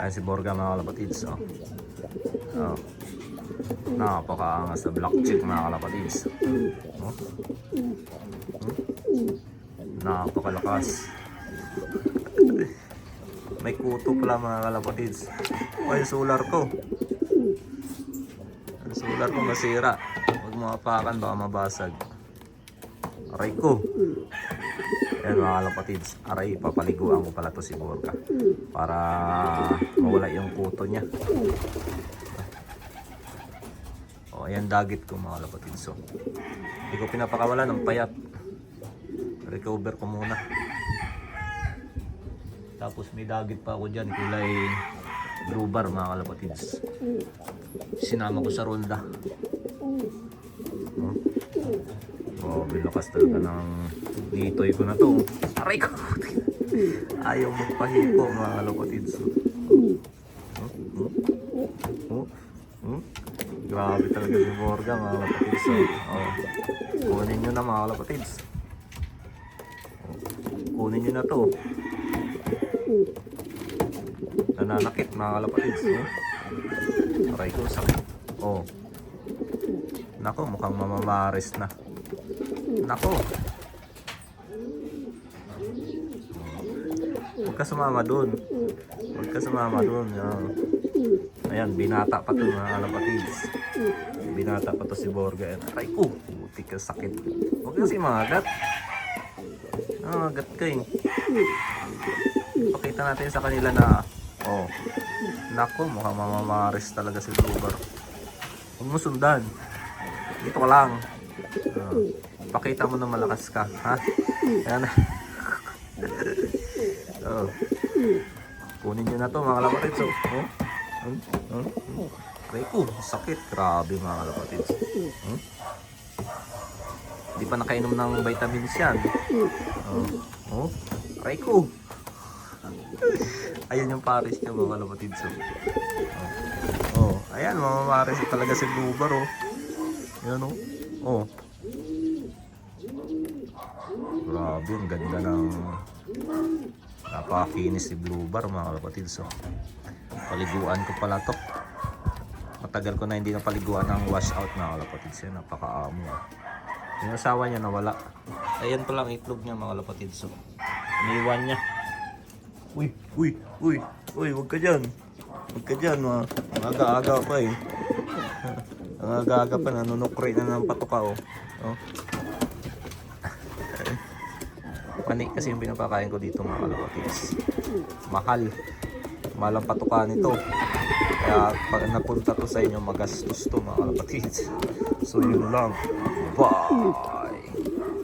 Ayan si Borga mga kalapatids. Oh. Oh. Napakaangas na black chick mga kalapatids. Oh. Napakalakas. May kuto pala mga kalapatids. Oh, yung solar ko. Yung solar ko masira. Huwag mapakan baka mabasag. Aray ko. Ayan mga kalapatids. Aray, papaliguan ko pala to si Borga para mawala yung kuto niya. O, ayan dagit ko mga kalapatids. So, hindi ko pinapakawala ng payat. Recover ko muna. Tapos may dagit pa ako dyan, kulay blue bar mga kalapatids. Sinama ko sa ronda. Oh, bilakas talaga ng ditoy ko na to. Aray ko! Ayaw magpahipo mga kalapatids. Grabe talaga si Borga mga kalapatids. Oh, kunin nyo na mga kalapatids. Kunin nyo na to. Nananakit mga kalapatids. Aray ko, sakit. Oh. Nako, mukhang mamamaris na. Nako. Huwag ka sumama dun. Huwag ka sumama dun. Ayan, binata pa to mga kalapatids. Binata pa to si Borga. Aray ko, buti ka sakit. Huwag kasi magat. Magat ka eh. Pakita natin sa kanila na oh, nako, mukhang mamamaris talaga si Lugar. Huwag mo sundan. Dito ka lang. Pakita mo na malakas ka, ha? Ayan. Oh. Kunin nyo na to mga kalapatids. Aray ko, sakit. Grabe mga kalapatids. Hindi pa nakainom ng vitamins yan. Aray ko. Ayan yung pares niya mga kalapatids. Ayan, mamamaris talaga si Lugar. Ayan oh. Grabe, ang ganda ng napakinis si Blue Bar mga kalapatids. Paliguan ko pala to. Matagal ko na hindi na paliguan ng wash out mga kalapatids. Yan, napakaamo. Yung asawa niya nawala. Ayan pa lang itlog niya mga kalapatids. Iniwan niya. Uy, huwag ka dyan. Huwag ka dyan, aga-aga pa eh. Ang aga-aga pa, nanunukri na ng patuka oh. Panik kasi yung pinapakain ko dito mga kalapatids. Mahal ang patuka nito. Kaya pag napunta to sa inyo, magastos to mga kalapatids. So yun lang. Bye!